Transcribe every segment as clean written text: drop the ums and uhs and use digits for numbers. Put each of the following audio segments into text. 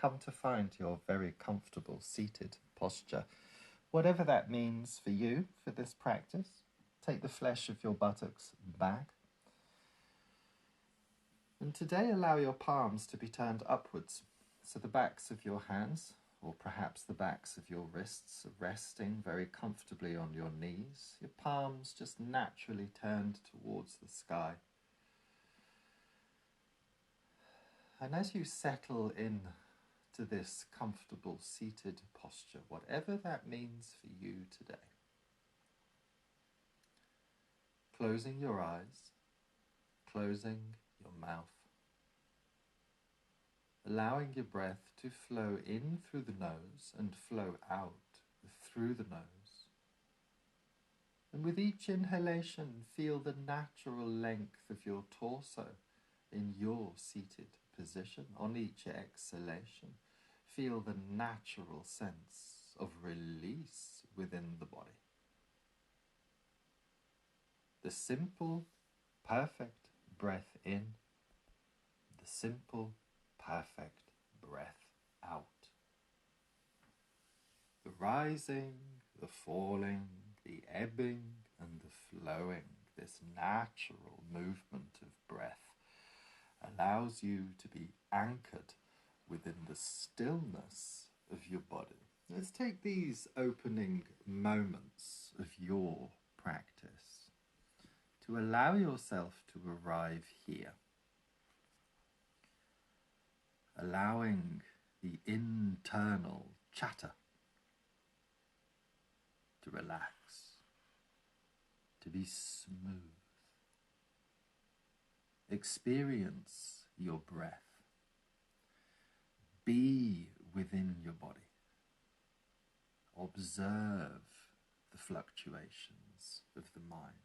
come to find your very comfortable seated posture. Whatever that means for you for this practice, take the flesh of your buttocks back. And today allow your palms to be turned upwards, so the backs of your hands, or perhaps the backs of your wrists, are resting very comfortably on your knees, your palms just naturally turned towards the sky. And as you settle in to this comfortable seated posture, whatever that means for you today, closing your eyes, closing your mouth, allowing your breath to flow in through the nose and flow out through the nose. And with each inhalation, feel the natural length of your torso in your seated position. On each exhalation, feel the natural sense of release within the body. The simple, perfect breath in, the simple, perfect breath out. The rising, the falling, the ebbing and the flowing, this natural movement of breath allows you to be anchored within the stillness of your body. Let's take these opening moments of your practice to allow yourself to arrive here, allowing the internal chatter to relax, to be smooth. Experience your breath. Be within your body. Observe the fluctuations of the mind.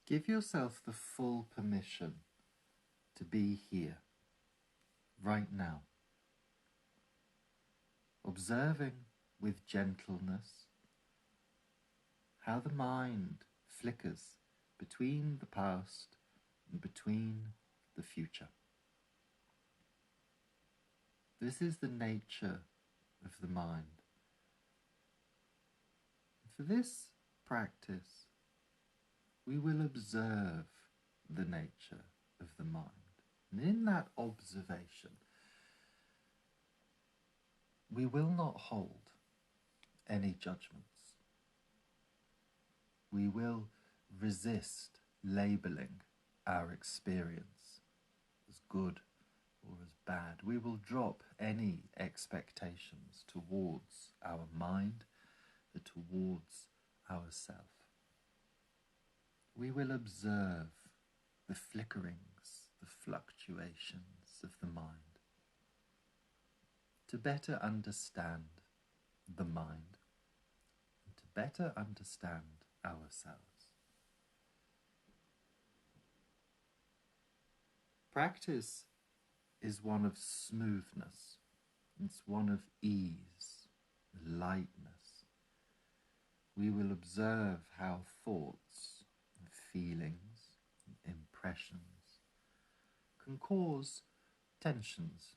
Give yourself the full permission to be here, right now, observing with gentleness how the mind flickers between the past and between the future. This is the nature of the mind. For this practice, we will observe the nature of the mind. And in that observation, we will not hold any judgments. We will resist labeling our experience as good or as bad. We will drop any expectations towards our mind or towards ourself. We will observe the flickerings, the fluctuations of the mind to better understand the mind and to better understand ourselves. Practice is one of smoothness, it's one of ease, lightness. We will observe how thoughts, feelings, impressions can cause tensions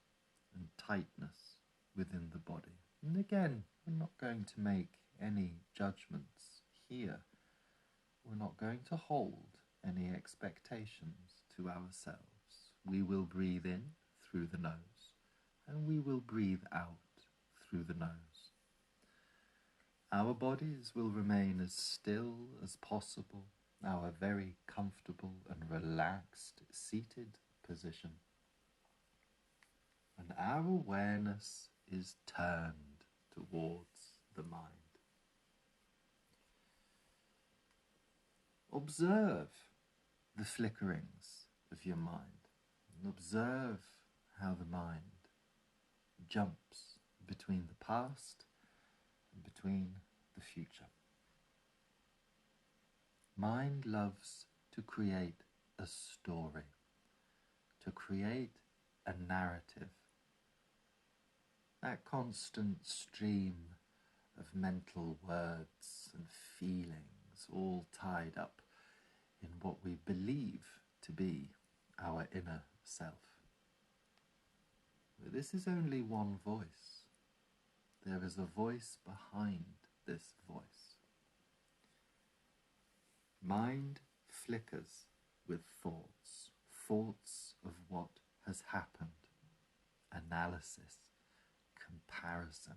and tightness within the body. And again, we're not going to make any judgments here. We're not going to hold any expectations to ourselves. We will breathe in through the nose and we will breathe out through the nose. Our bodies will remain as still as possible, our very comfortable and relaxed seated position. And our awareness is turned towards the mind. Observe the flickerings of your mind and observe how the mind jumps between the past and between the future. Mind loves to create a story, to create a narrative. That constant stream of mental words and feelings all tied up in what we believe to be our inner self. But this is only one voice. There is a voice behind this voice. Mind flickers with thoughts, thoughts of what has happened, analysis, comparison,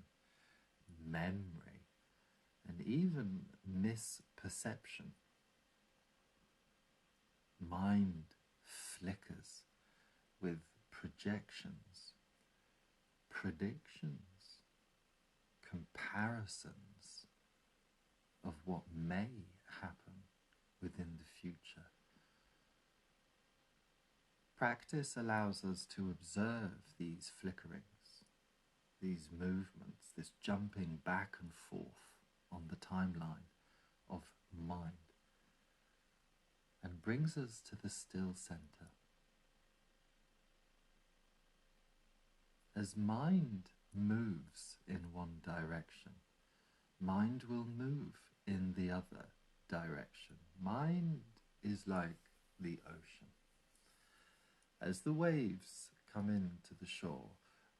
memory, and even misperception. Mind flickers with projections, predictions, comparisons of what may happen within the future. Practice allows us to observe these flickerings, these movements, this jumping back and forth on the timeline of mind, and brings us to the still center. As mind moves in one direction, mind will move in the other direction. Mind is like the ocean. As the waves come into the shore,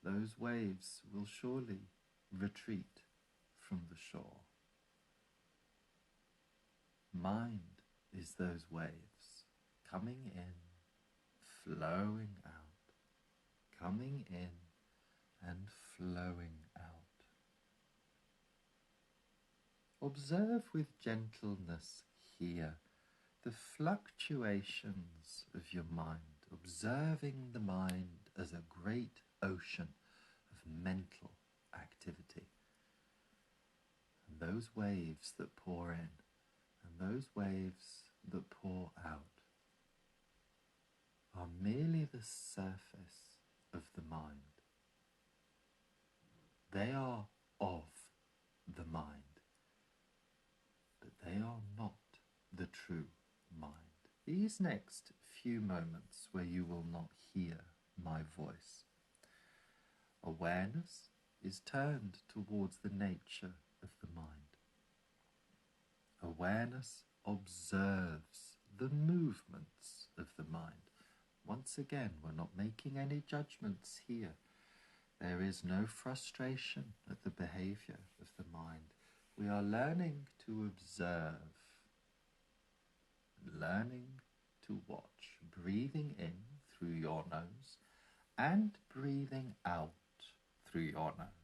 those waves will surely retreat from the shore. Mind is those waves coming in, flowing out, coming in and flowing out. Observe with gentleness here the fluctuations of your mind, observing the mind as a great ocean of mental activity. And those waves that pour in and those waves that pour out are merely the surface of the mind. They are of the mind, but they are not the true mind. These next few moments where you will not hear my voice, awareness is turned towards the nature of the mind. Awareness observes the movements of the mind. Once again, we're not making any judgments here. There is no frustration at the behaviour of the mind. We are learning to observe, learning to watch, breathing in through your nose and breathing out through your nose.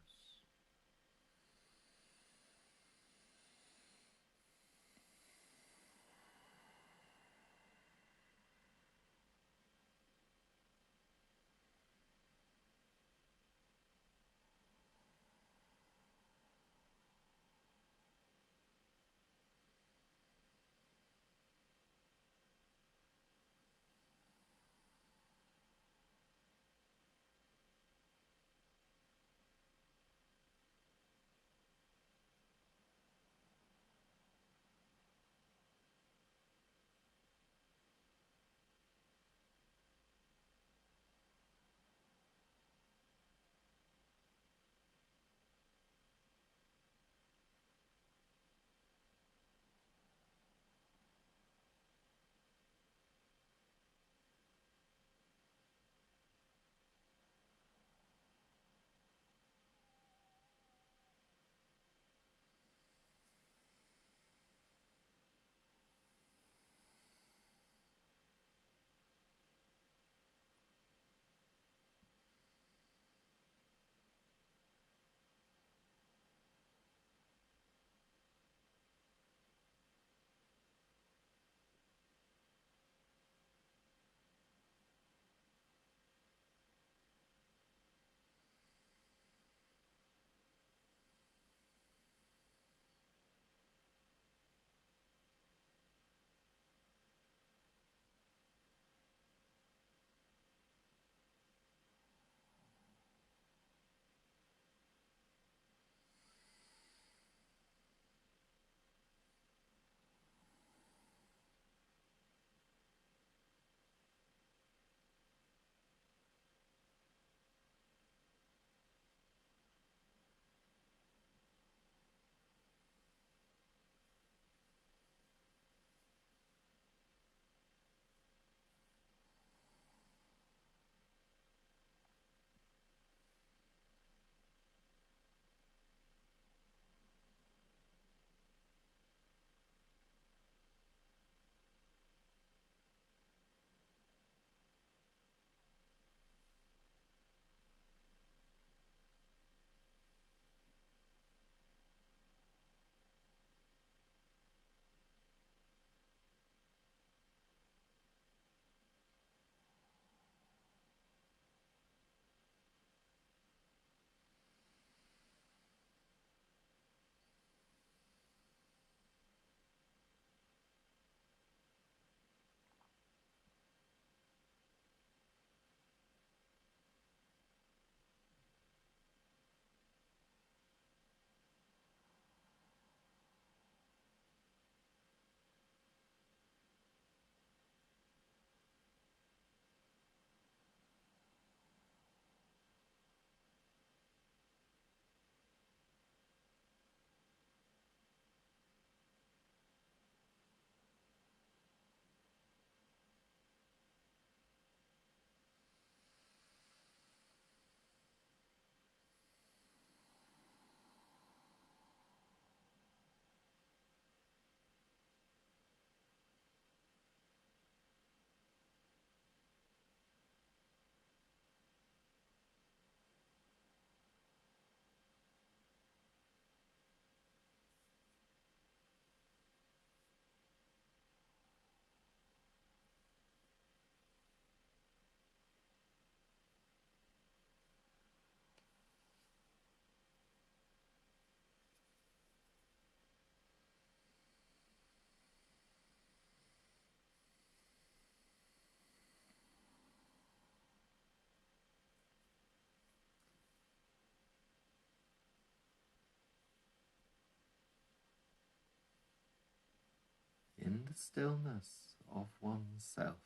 the stillness of oneself,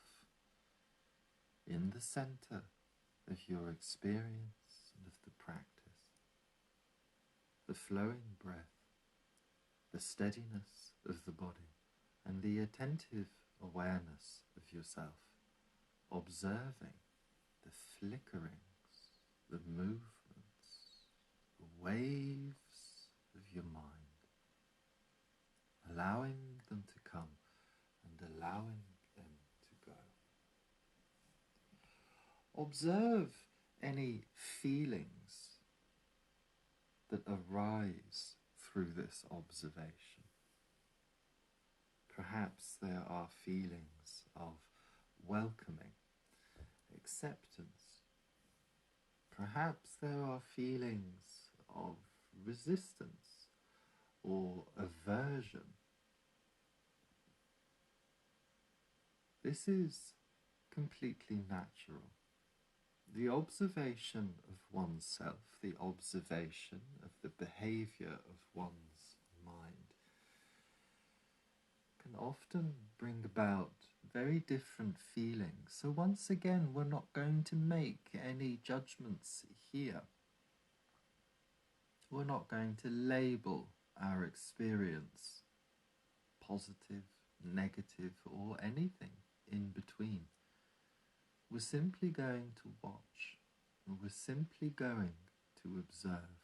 in the center of your experience and of the practice, the flowing breath, the steadiness of the body, and the attentive awareness of yourself, observing the flickerings, the movements, the waves of your mind, allowing them to come and allowing them to go. Observe any feelings that arise through this observation. Perhaps there are feelings of welcoming, acceptance. Perhaps there are feelings of resistance or aversion. This is completely natural. The observation of oneself, the observation of the behaviour of one's mind, can often bring about very different feelings. So once again, we're not going to make any judgments here. We're not going to label our experience positive, negative, or anything in between. We're simply going to watch, and we're simply going to observe.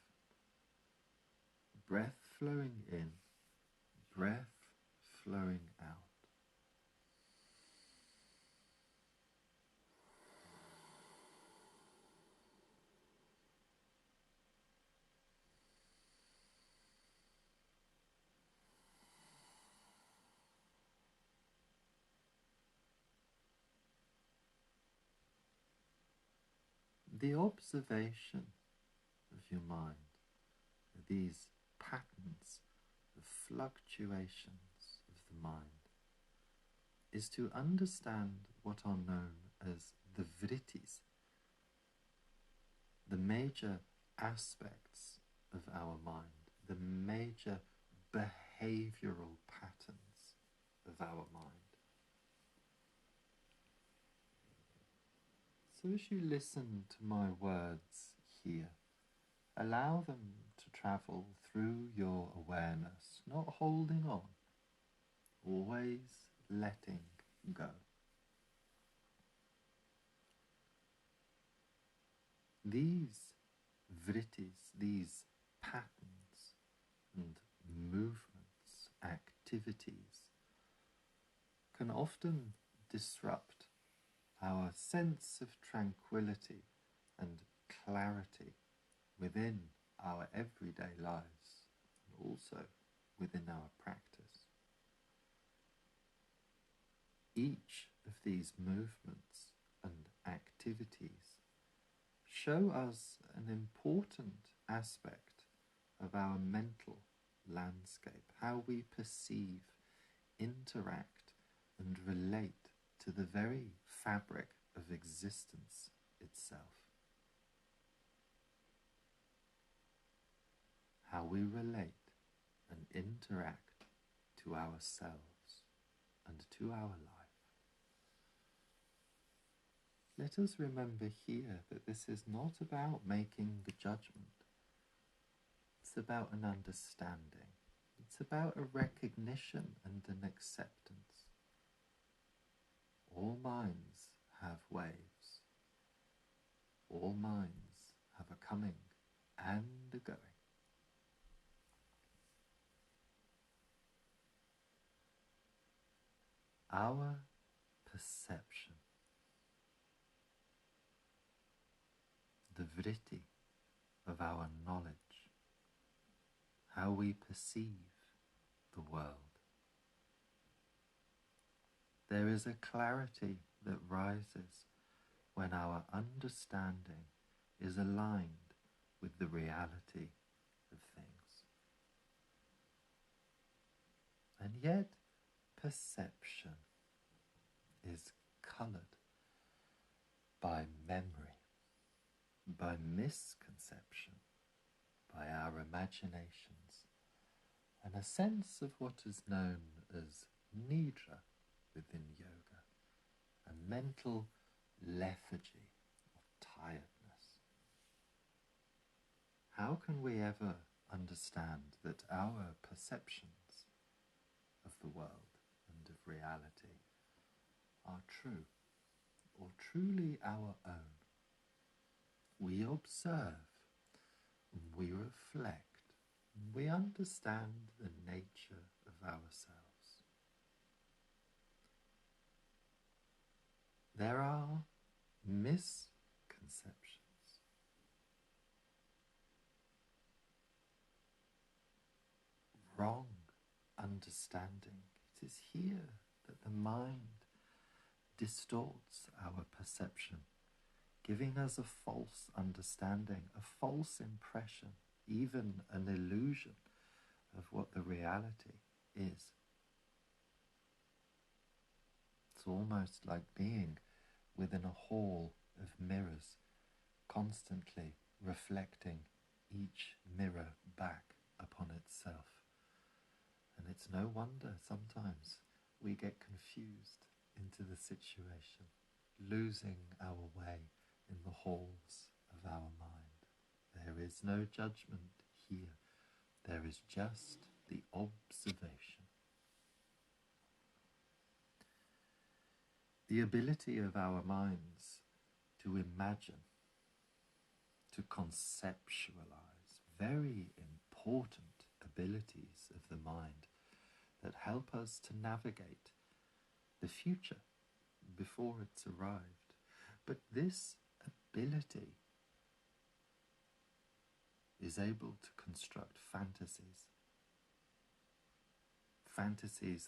Breath flowing in, breath flowing out. The observation of your mind, these patterns of fluctuations of the mind, is to understand what are known as the vrittis, the major aspects of our mind, the major behavioral patterns of our mind. So as you listen to my words here, allow them to travel through your awareness, not holding on, always letting go. These vrittis, these patterns and movements, activities, can often disrupt our sense of tranquility and clarity within our everyday lives and also within our practice. Each of these movements and activities show us an important aspect of our mental landscape, how we perceive, interact, and relate to the very fabric of existence itself. How we relate and interact to ourselves and to our life. Let us remember here that this is not about making the judgment. It's about an understanding. It's about a recognition and an acceptance. All minds have waves. All minds have a coming and a going. Our perception, the vritti of our knowledge, how we perceive the world. There is a clarity that rises when our understanding is aligned with the reality of things. And yet, perception is coloured by memory, by misconception, by our imaginations, and a sense of what is known as nidra within yoga, a mental lethargy or tiredness. How can we ever understand that our perceptions of the world and of reality are true, or truly our own? We observe, and we reflect, and we understand the nature of ourselves. There are misconceptions, wrong understanding. It is here that the mind distorts our perception, giving us a false understanding, a false impression, even an illusion of what the reality is. It's almost like being within a hall of mirrors, constantly reflecting each mirror back upon itself. And it's no wonder sometimes we get confused into the situation, losing our way in the halls of our mind. There is no judgment here. There is just the observation. The ability of our minds to imagine, to conceptualize, very important abilities of the mind that help us to navigate the future before it's arrived. But this ability is able to construct fantasies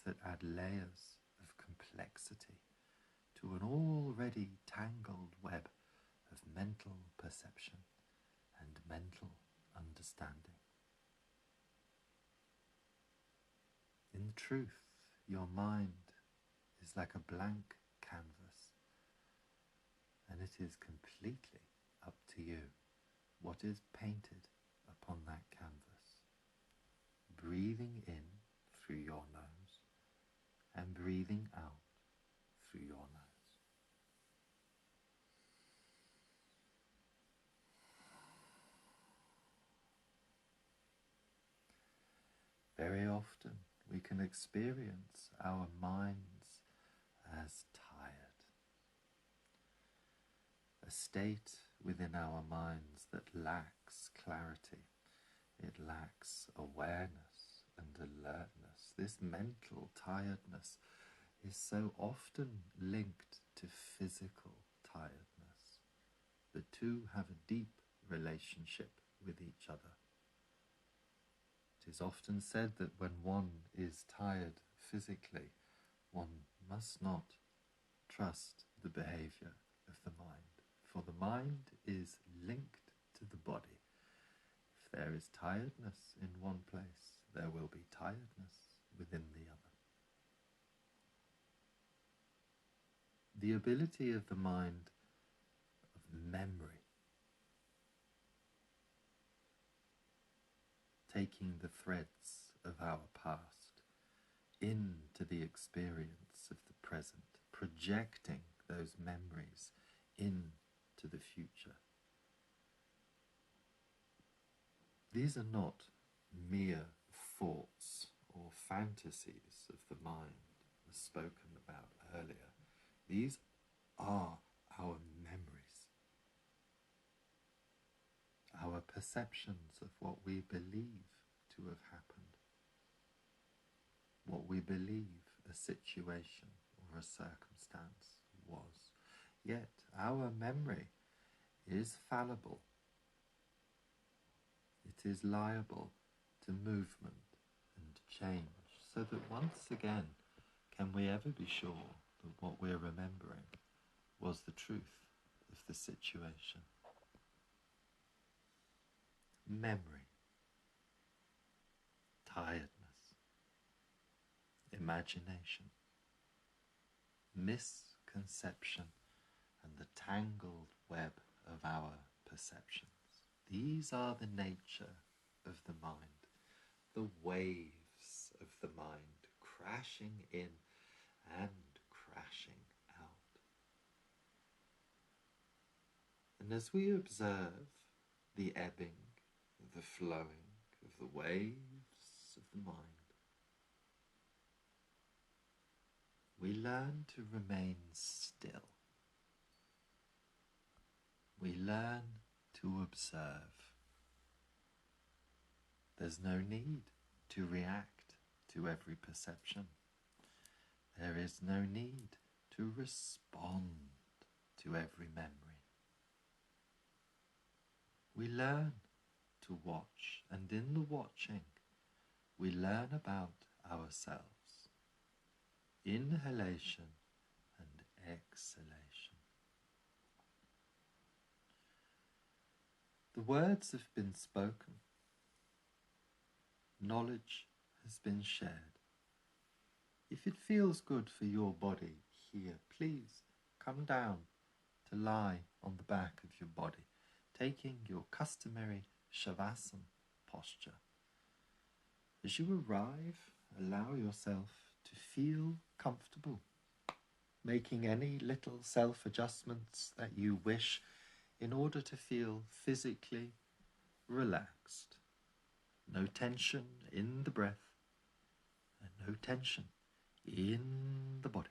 that add layers of complexity to an already tangled web of mental perception and mental understanding. In truth, your mind is like a blank canvas, and it is completely up to you what is painted upon that canvas. Breathing in through your nose and breathing out through your nose. Very often we can experience our minds as tired, a state within our minds that lacks clarity. It lacks awareness and alertness. This mental tiredness is so often linked to physical tiredness. The two have a deep relationship with each other. It is often said that when one is tired physically, one must not trust the behaviour of the mind, for the mind is linked to the body. If there is tiredness in one place, there will be tiredness within the other. The ability of the mind of memory, taking the threads of our past into the experience of the present, projecting those memories into the future. These are not mere thoughts or fantasies of the mind, as spoken about earlier. These are our memories, our perceptions of what we believe to have happened, what we believe a situation or a circumstance was. Yet our memory is fallible. It is liable to movement and change, so that once again, can we ever be sure that what we're remembering was the truth of the situation? Memory, tiredness, imagination, misconception, and the tangled web of our perceptions. These are the nature of the mind, the waves of the mind crashing in and crashing out. And as we observe the ebbing, the flowing of the waves of the mind, we learn to remain still. We learn to observe. There's no need to react to every perception. There is no need to respond to every memory. We learn to watch, and in the watching, we learn about ourselves. Inhalation and exhalation. The words have been spoken. Knowledge has been shared. If it feels good for your body here, please come down to lie on the back of your body, taking your customary Shavasana posture. As you arrive, allow yourself to feel comfortable, making any little self-adjustments that you wish in order to feel physically relaxed. No tension in the breath and no tension in the body.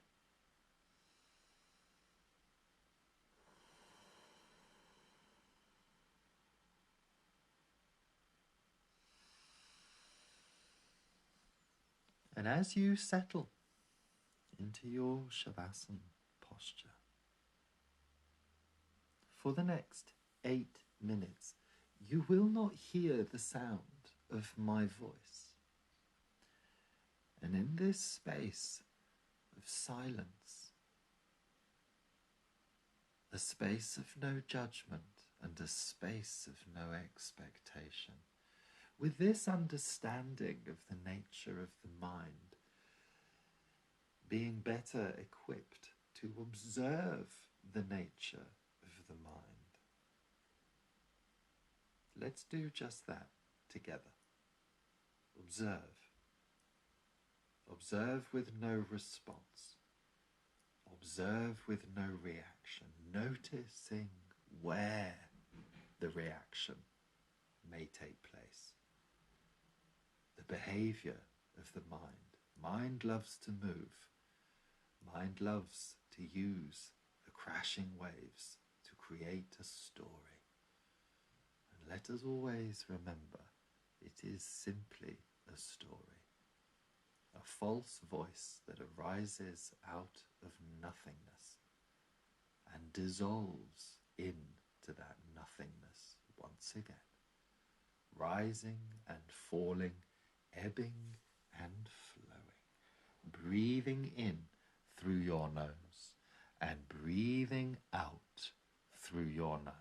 And as you settle into your Shavasana posture, for the next 8 minutes, you will not hear the sound of my voice. And in this space of silence, a space of no judgment and a space of no expectation, with this understanding of the nature of the mind, being better equipped to observe the nature of the mind. Let's do just that together. Observe. Observe with no response. Observe with no reaction, noticing where the reaction may take place. The behaviour of the mind. Mind loves to move. Mind loves to use the crashing waves to create a story. And let us always remember, it is simply a story. A false voice that arises out of nothingness and dissolves into that nothingness once again, rising and falling, ebbing and flowing, breathing in through your nose and breathing out through your nose.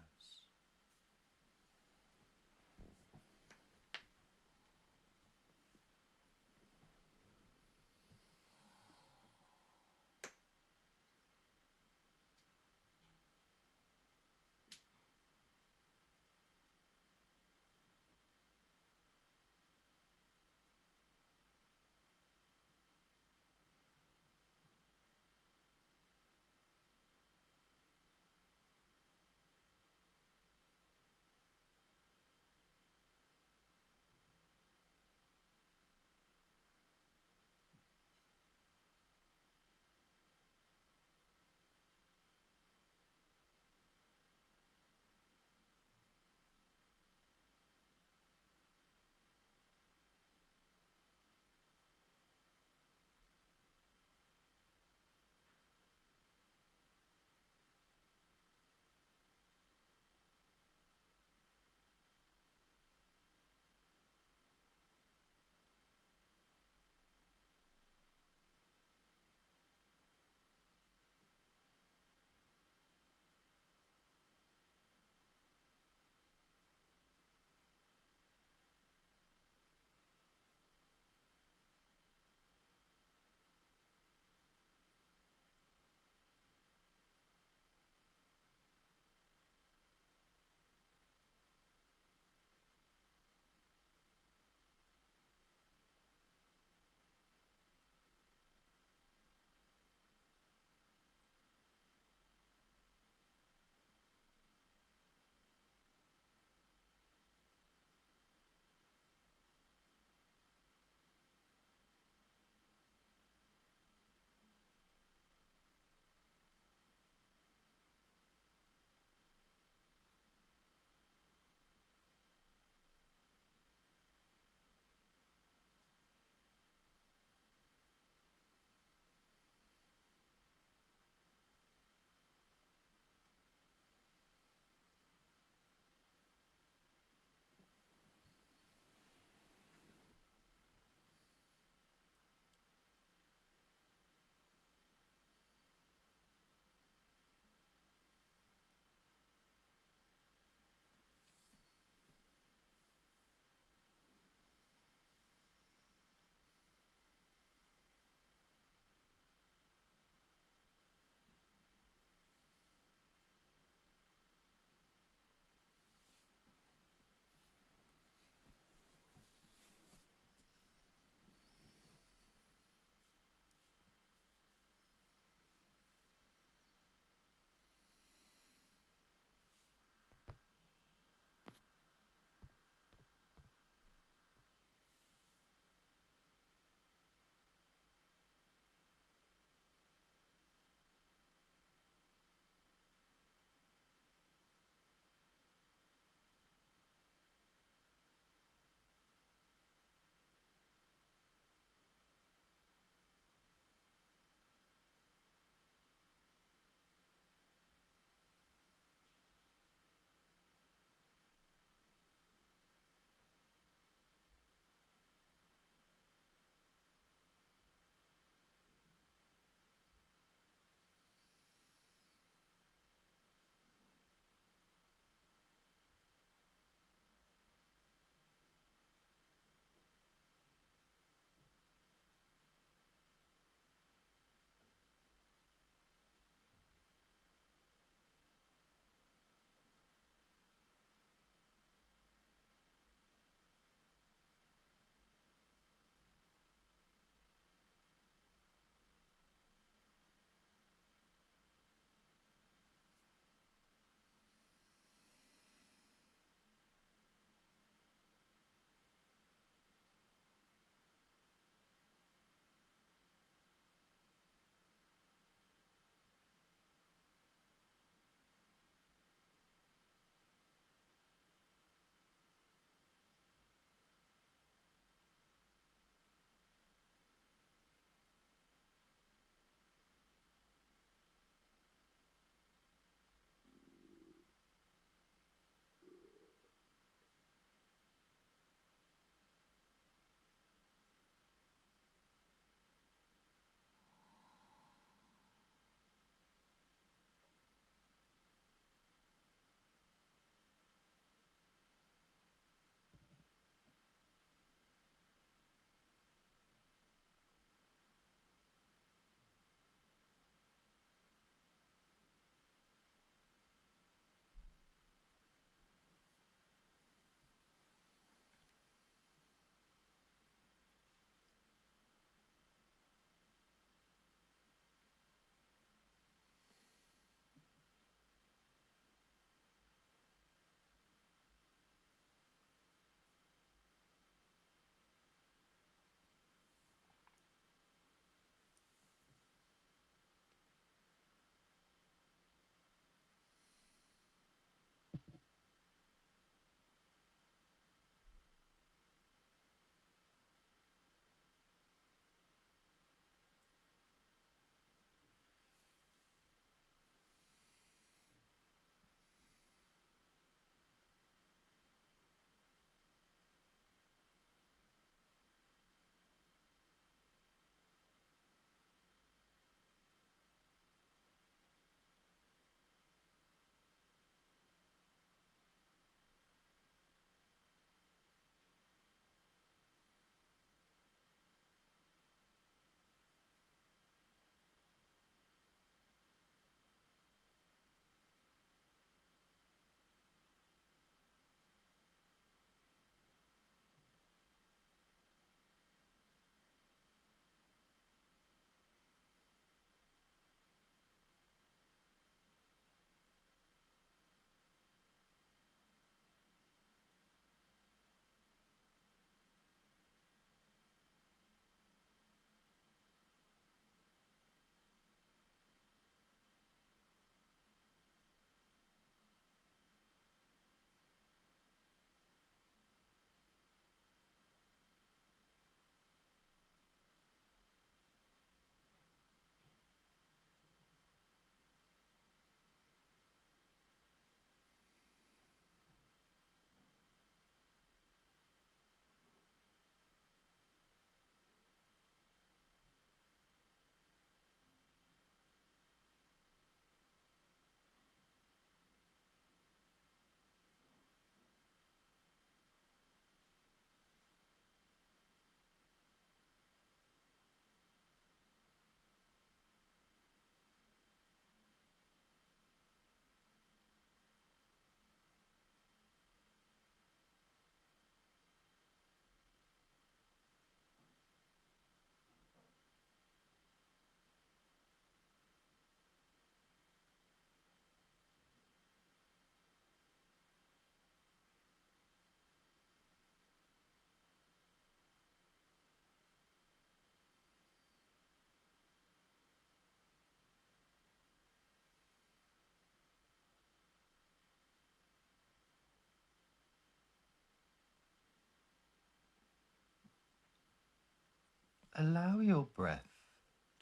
Allow your breath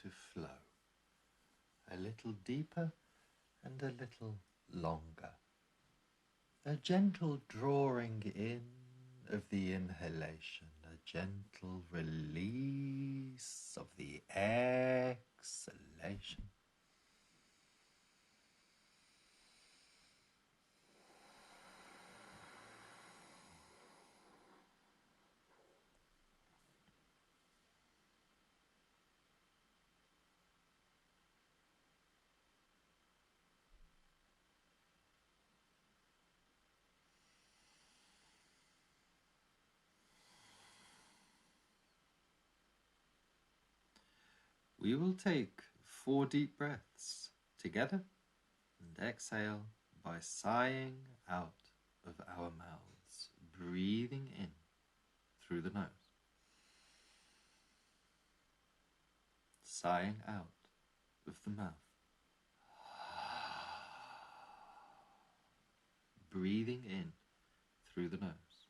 to flow a little deeper and a little longer. A gentle drawing in of the inhalation, a gentle release of the exhalation. We will take 4 deep breaths together and exhale by sighing out of our mouths, breathing in through the nose, sighing out of the mouth, breathing in through the nose,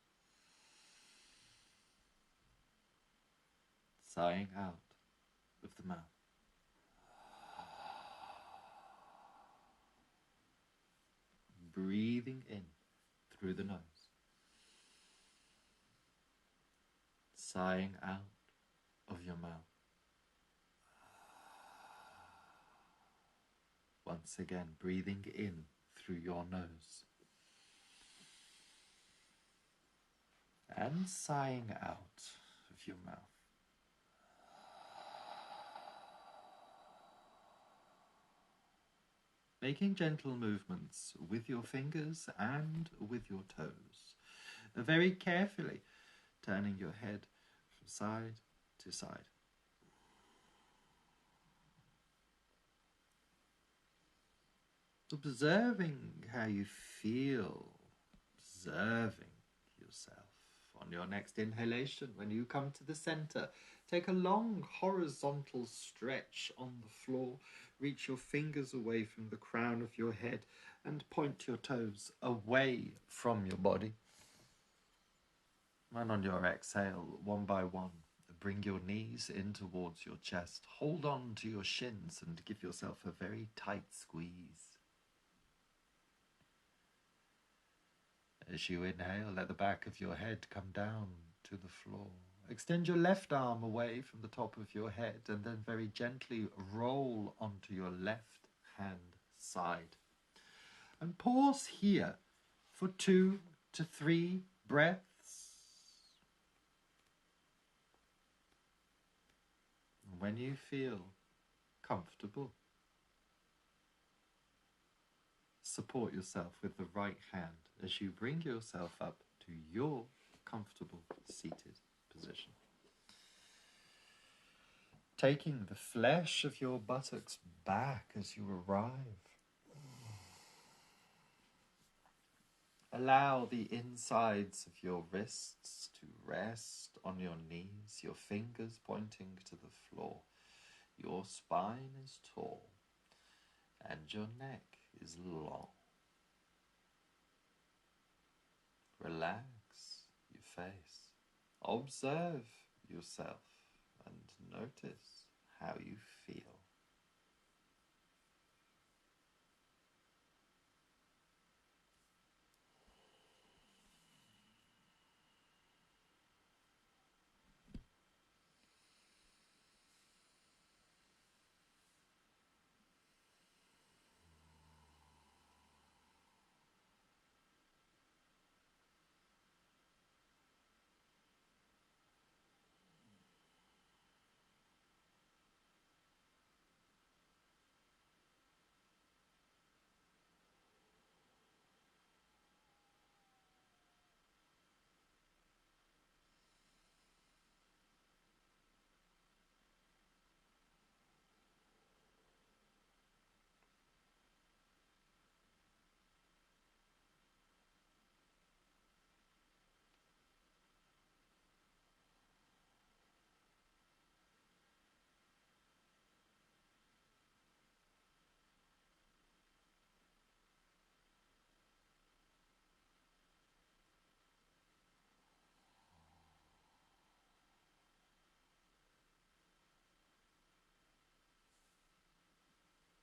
sighing out of the mouth. Breathing in through the nose, sighing out of your mouth. Once again, breathing in through your nose and sighing out of your mouth. Making gentle movements with your fingers and with your toes, very carefully turning your head from side to side. Observing how you feel, observing yourself. On your next inhalation, when you come to the center, take a long horizontal stretch on the floor. Reach your fingers away from the crown of your head and point your toes away from your body. And on your exhale, one by one, bring your knees in towards your chest. Hold on to your shins and give yourself a very tight squeeze. As you inhale, let the back of your head come down to the floor. Extend your left arm away from the top of your head and then very gently roll onto your left hand side. And pause here for 2 to 3 breaths. When you feel comfortable, support yourself with the right hand as you bring yourself up to your comfortable seated position. Taking the flesh of your buttocks back as you arrive. Allow the insides of your wrists to rest on your knees, your fingers pointing to the floor. Your spine is tall and your neck is long. Relax your face. Observe yourself and notice how you feel.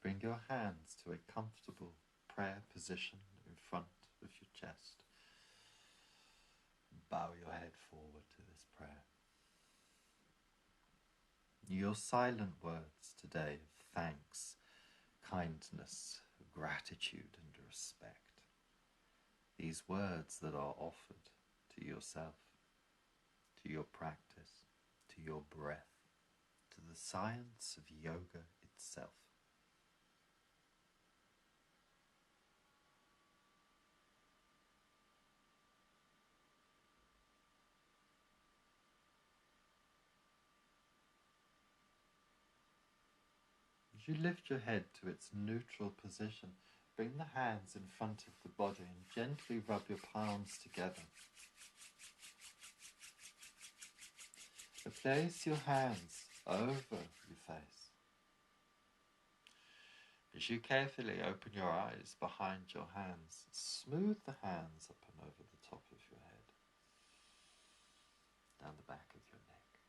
bring your hands to a comfortable prayer position in front of your chest. Bow your head forward to this prayer. Your silent words today of thanks, kindness, gratitude and respect. These words that are offered to yourself, to your practice, to your breath, to the science of yoga itself. As you lift your head to its neutral position, bring the hands in front of the body and gently rub your palms together. Place your hands over your face. As you carefully open your eyes behind your hands, smooth the hands up and over the top of your head, down the back of your neck,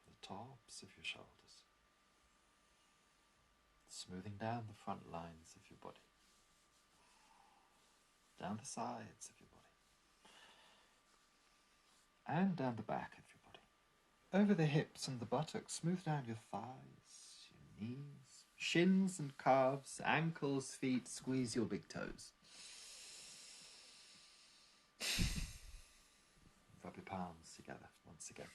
the tops of your shoulders, smoothing down the front lines of your body, down the sides of your body, and down the back of your body. Over the hips and the buttocks, smooth down your thighs, your knees, shins and calves, ankles, feet, squeeze your big toes. Rub your palms together once again.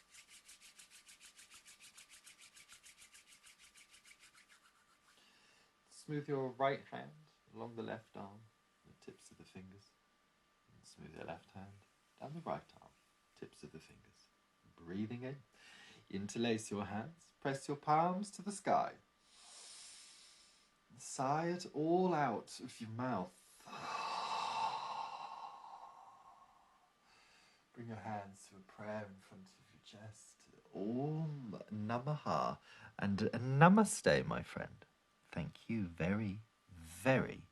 Smooth your right hand along the left arm, the tips of the fingers. And smooth your left hand down the right arm, tips of the fingers. Breathing in. Interlace your hands. Press your palms to the sky. Sigh it all out of your mouth. Bring your hands to a prayer in front of your chest. Om Namaha and Namaste, my friend. Thank you very, very